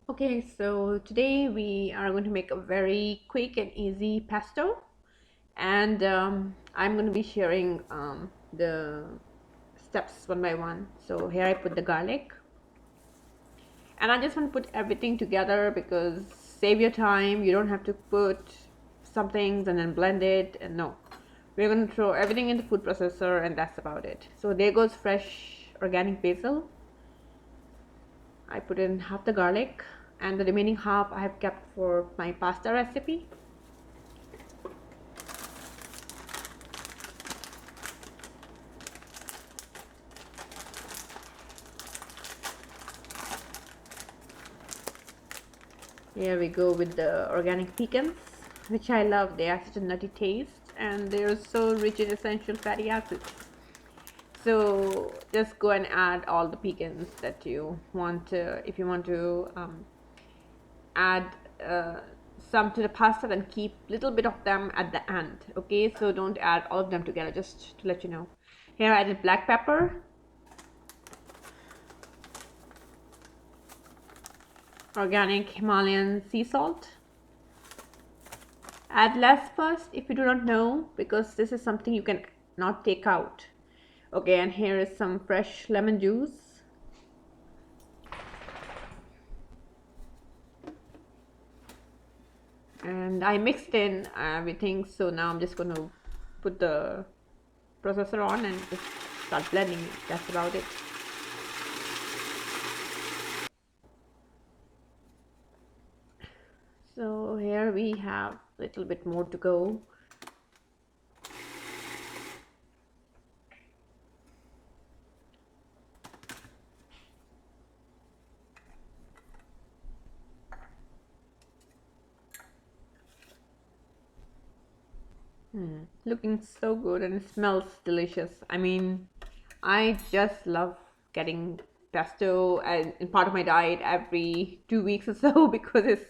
Okay, so today we are going to make a very quick and easy pesto, and I'm going to be sharing the steps one by one. So here I put the garlic, and I just want to put everything together because save your time. You don't have to put some things and then blend it, and no, we're going to throw everything in the food processor, and that's about it. So there goes fresh organic basil. I put in half the garlic, and the remaining half I have kept for my pasta recipe. Here we go with the organic pecans, which I love. They have such a nutty taste and they're so rich in essential fatty acids. So just go and add all the pecans that you want if you want to add some to the pasta, then keep a little bit of them at the end. Okay, so don't add all of them together, just to let you know. Here I added black pepper, organic Himalayan sea salt. Add less first if you do not know, because this is something you can not take out. Okay, and here is some fresh lemon juice. And I mixed in everything, so now I'm just going to put the processor on and just start blending it. That's about it. So here we have a little bit more to go. Looking so good, and it smells delicious. I mean, I just love getting pesto as in part of my diet every 2 weeks or so because it's,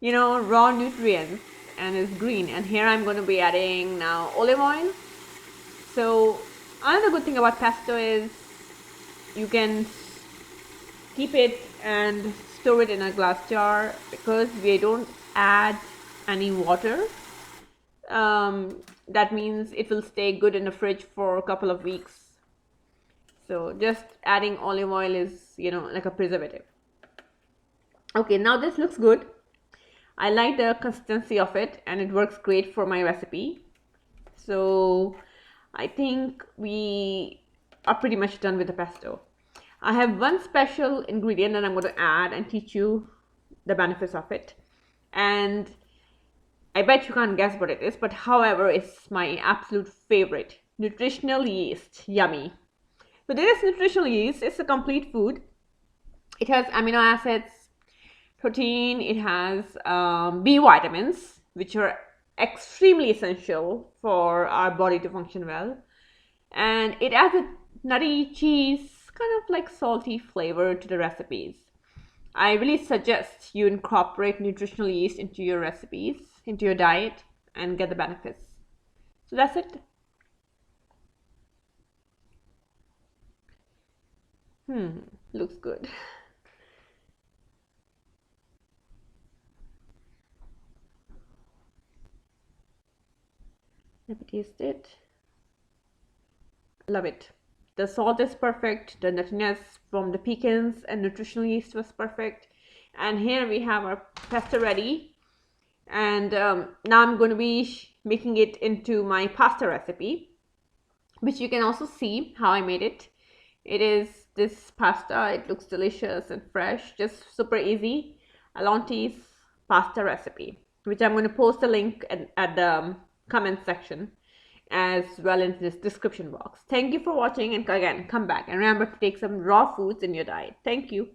raw nutrients and it's green. And here I'm going to be adding now olive oil. So another good thing about pesto is you can keep it and store it in a glass jar because we don't add any water. That means it will stay good in the fridge for a couple of weeks. So just adding olive oil is, like a preservative. Okay, now this looks good. I like the consistency of it and it works great for my recipe. So I think we are pretty much done with the pesto. I have one special ingredient that I'm going to add and teach you the benefits of it. And I bet you can't guess what it is, but however, it's my absolute favorite. Nutritional yeast. Yummy. So this nutritional yeast. It's a complete food. It has amino acids, protein, it has B vitamins, which are extremely essential for our body to function well. And it adds a nutty cheese, kind of like salty flavor to the recipes. I really suggest you incorporate nutritional yeast into your recipes, into your diet, and get the benefits. So that's it. Looks good. Let me taste it. Love it. The salt is perfect, the nuttiness from the pecans and nutritional yeast was perfect. And here we have our pesto ready. And now I'm going to be making it into my pasta recipe, which you can also see how I made it. It is this pasta. It looks delicious and fresh, just super easy. Alonti's pasta recipe, which I'm going to post the link at the comment section as well in this description box. Thank you for watching, and again, come back and remember to take some raw foods in your diet. Thank you.